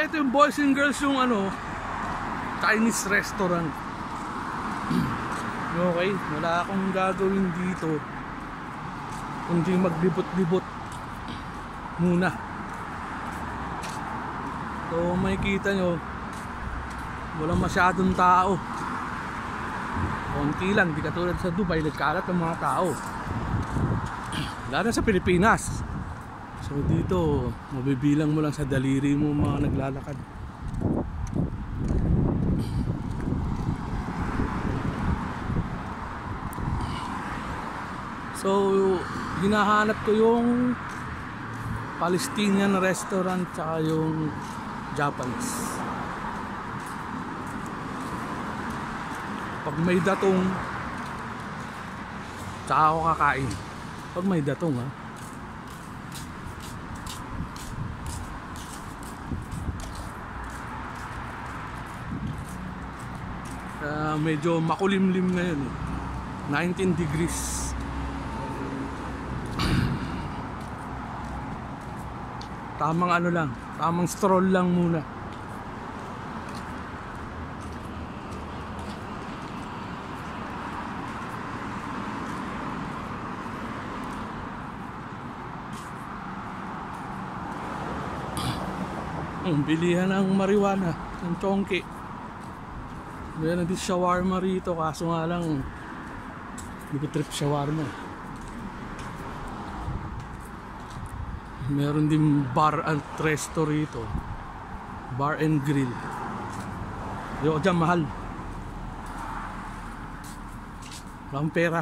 ito yung boys and girls yung ano, Chinese restaurant. Okay, wala akong gagawin dito kundi maglibot-libot muna. So makikita nyo, walang masyadong tao. Konti lang, di katulad sa Dubai, nagkalat ng mga tao. Lalo sa Pilipinas. So dito, mabibilang mo lang sa daliri mo mga naglalakad. So hinahanap ko yung Palestinian restaurant tsaka yung Japanese. Pag may datong, tsaka ako kakain. Pag may datong ha. Medyo makulimlim ngayon eh. 19 degrees. Tamang ano lang, tamang stroll lang muna. Bilihan ng marijuana, ng chongki. Meron din shawarma rito, kaso nga lang hindi ko trip shawarma. Meron din bar and resto rito, bar and grill. Ayoko dyan, mahal. Walang pera.